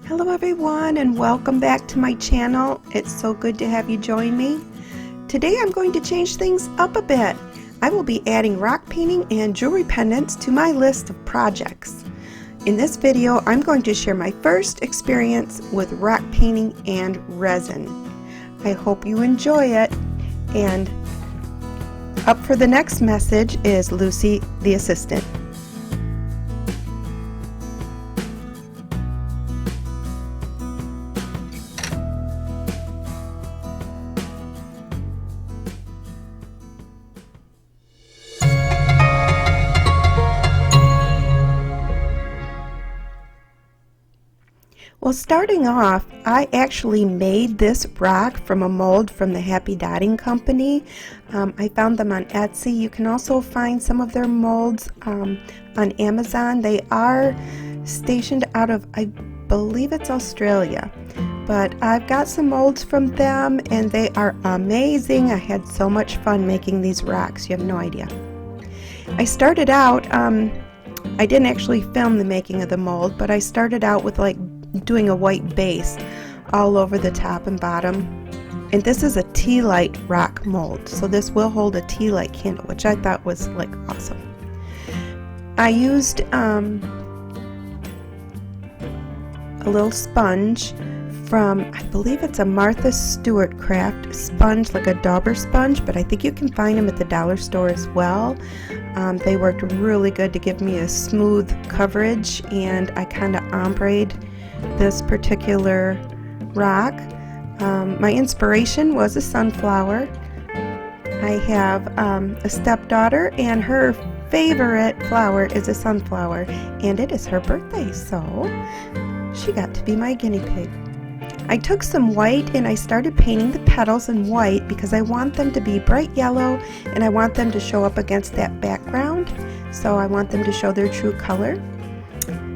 Hello everyone and welcome back to my channel. It's so good to have you join me. Today I'm going to change things up a bit. I will be adding rock painting and jewelry pendants to my list of projects. In this video I'm going to share my first experience with rock painting and resin. I hope you enjoy it. And up for the next message is Lucy the assistant. Well, starting off, I actually made this rock from a mold from the Happy Dotting Company. I found them on Etsy. You can also find some of their molds on Amazon. They are stationed out of, I believe it's Australia. But I've got some molds from them and they are amazing. I had so much fun making these rocks. You have no idea. I started out, I didn't actually film the making of the mold, but I started out with like doing a white base all over the top and bottom, and this is a Tealight rock mold, so this will hold a Tealight candle, which I thought was like awesome. I used a little sponge from, I believe it's a Martha Stewart craft sponge, like a dauber sponge, but I think you can find them at the dollar store as well. They worked really good to give me a smooth coverage, and I kind of ombre'd this particular rock. My inspiration was a sunflower. I have a stepdaughter and her favorite flower is a sunflower, and it is her birthday, so she got to be my guinea pig. I took some white and I started painting the petals in white because I want them to be bright yellow and I want them to show up against that background, so I want them to show their true color.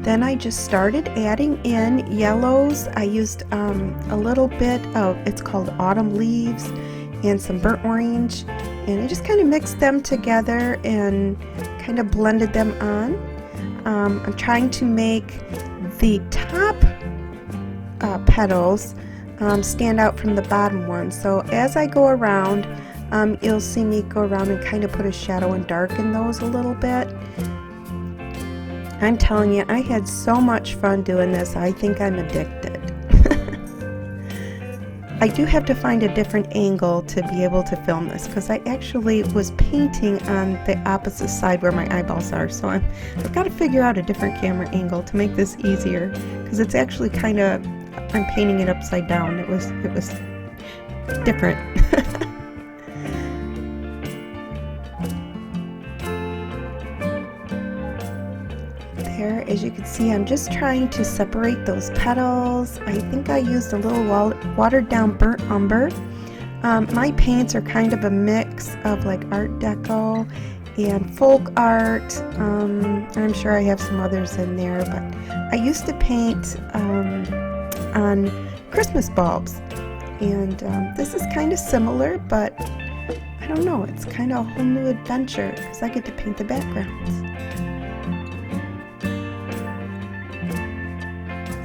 Then I just started adding in yellows. I used a little bit of, it's called autumn leaves, and some burnt orange, and I just kind of mixed them together and kind of blended them on. I'm trying to make the top petals stand out from the bottom ones. So as I go around, you'll see me go around and kind of put a shadow and darken those a little bit. I'm telling you, I had so much fun doing this. I think I'm addicted. I do have to find a different angle to be able to film this because I actually was painting on the opposite side where my eyeballs are, so I've got to figure out a different camera angle to make this easier, because it's actually kind of, I'm painting it upside down. It was different. There, as you can see, I'm just trying to separate those petals. I think I used a little watered down burnt umber. My paints are kind of a mix of like Art Deco and folk art. I'm sure I have some others in there, but I used to paint on Christmas bulbs, and this is kind of similar, but I don't know, it's kind of a whole new adventure because I get to paint the backgrounds.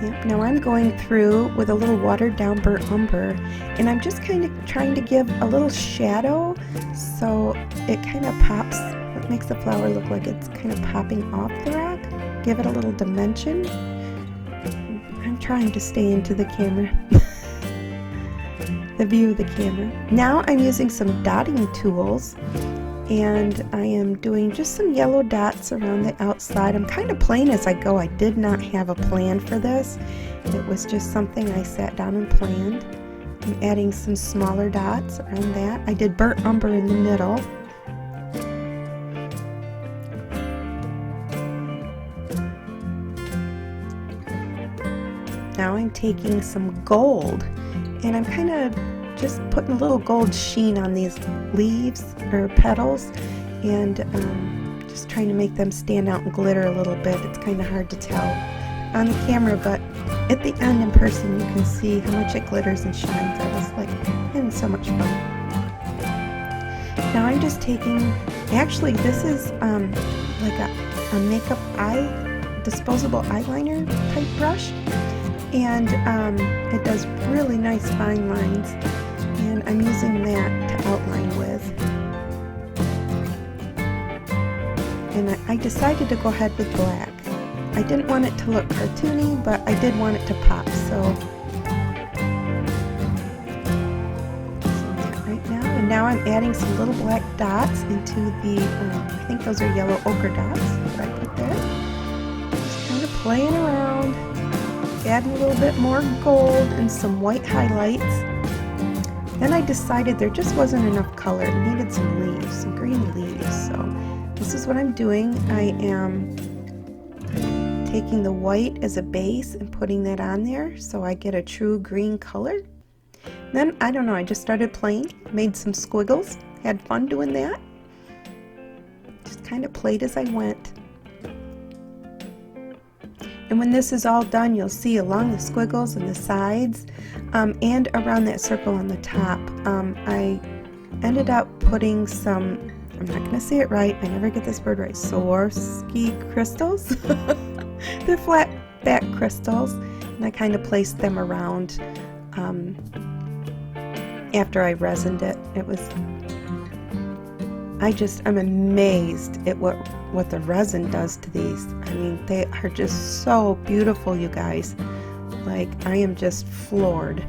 Yep, now I'm going through with a little watered down burnt umber, and I'm just kind of trying to give a little shadow so it kind of pops. It makes the flower look like it's kind of popping off the rock. Give it a little dimension. I'm trying to stay into the camera, the view of the camera. Now I'm using some dotting tools, and I am doing just some yellow dots around the outside. I'm kind of playing as I go. I did not have a plan for this. It was just something I sat down and planned. I'm adding some smaller dots around that. I did burnt umber in the middle. Now I'm taking some gold, and I'm kind of just putting a little gold sheen on these leaves or petals, and just trying to make them stand out and glitter a little bit. It's kind of hard to tell on the camera, but at the end in person you can see how much it glitters and shines. I was like having so much fun. Now I'm just taking, actually this is like a makeup disposable eyeliner type brush, and it does really nice fine lines, and I'm using that to outline with. And I decided to go ahead with black. I didn't want it to look cartoony, but I did want it to pop, so right now. And now I'm adding some little black dots into the, I think those are yellow ochre dots that I put there. Just kind of playing around, adding a little bit more gold and some white highlights. Then I decided there just wasn't enough color. It needed some leaves, some green leaves. So this is what I'm doing. I am taking the white as a base and putting that on there so I get a true green color. Then, I don't know, I just started playing, made some squiggles, had fun doing that. Just kind of played as I went. And when this is all done, you'll see along the squiggles and the sides and around that circle on the top, I ended up putting some, I'm not going to say it right, I never get this word right, Swarovski crystals. They're flat back crystals, and I kind of placed them around after I resined it. It was, I'm amazed at what the resin does to these. I mean, they are just so beautiful, you guys. Like, I am just floored.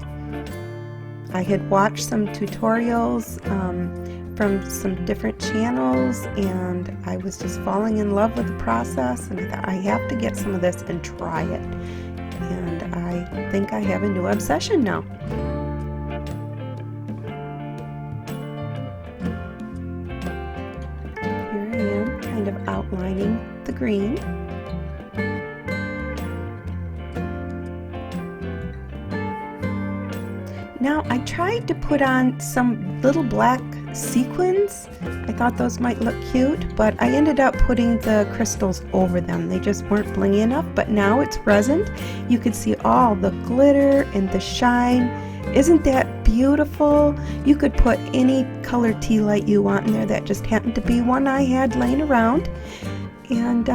I had watched some tutorials from some different channels, and I was just falling in love with the process, and I thought, I have to get some of this and try it. And I think I have a new obsession now. Here I am, kind of outlining the green. Now, I tried to put on some little black sequins. I thought those might look cute, but I ended up putting the crystals over them. They just weren't blingy enough, but now it's resined. You can see all the glitter and the shine. Isn't that beautiful? You could put any color Tealight you want in there. That just happened to be one I had laying around. And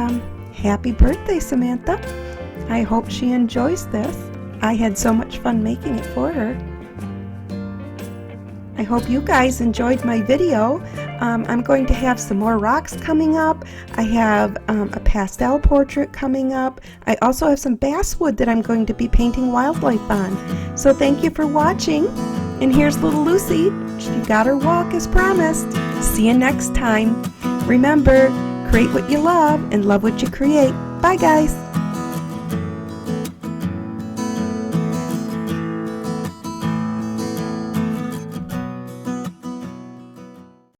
happy birthday, Samantha. I hope she enjoys this. I had so much fun making it for her. I hope you guys enjoyed my video. I'm going to have some more rocks coming up. I have a pastel portrait coming up. I also have some basswood that I'm going to be painting wildlife on. So thank you for watching. And here's little Lucy. She got her walk as promised. See you next time. Remember, create what you love and love what you create. Bye, guys.